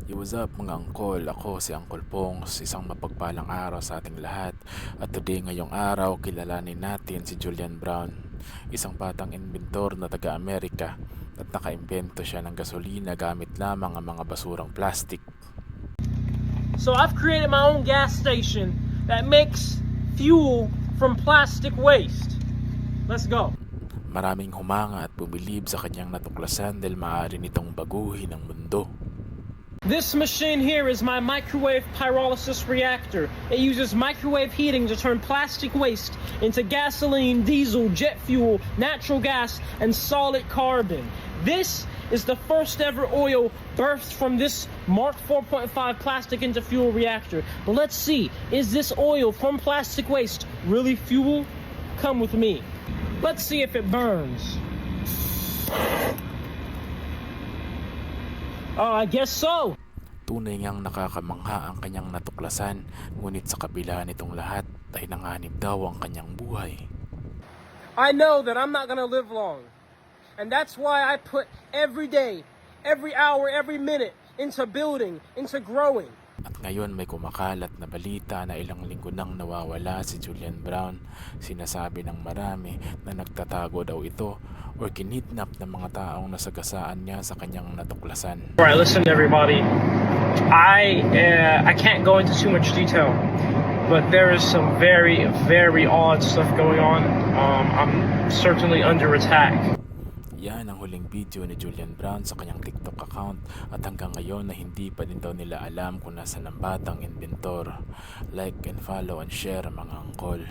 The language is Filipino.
Yo, what's up mga angkol? Ako si Angkol Pongs, isang mapagpalang araw sa ating lahat. At today ngayong araw, kilalanin natin si Julian Brown, isang batang inventor na taga-Amerika at nakaimbento siya ng gasolina gamit lamang ang mga basurang plastic. So I've created my own gas station that makes fuel from plastic waste. Let's go. Maraming humanga at bumilib sa kanyang natuklasan dahil maaari nitong baguhin ang mundo. This machine here is my microwave pyrolysis reactor. It uses microwave heating to turn plastic waste into gasoline, diesel, jet fuel, natural gas, and solid carbon. This is the first ever oil birthed from this Mark 4.5 plastic into fuel reactor. But let's see, is this oil from plastic waste really fuel? Come with me. Let's see if it burns. I guess so. Tunay ngang nakakamangha ang kanyang natuklasan, ngunit sa kabila nitong lahat ay nanganib daw ang kanyang buhay. I know that I'm not gonna live long. And that's why I put every day, every hour, every minute into building, into growing. At ngayon may kumakalat na balita na ilang linggo nang nawawala si Julian Brown. Sinasabi ng marami na nagtatago daw ito o kinidnap ng mga taong nasagasaan niya sa kanyang natuklasan. Alright, listen everybody. I can't go into too much detail, but there is some very, very odd stuff going on. I'm certainly under attack. Yan ang huling video ni Julian Brown sa kanyang TikTok account at hanggang ngayon na hindi pa din daw nila alam kung nasaan ang batang inventor. Like and follow and share mga angkol.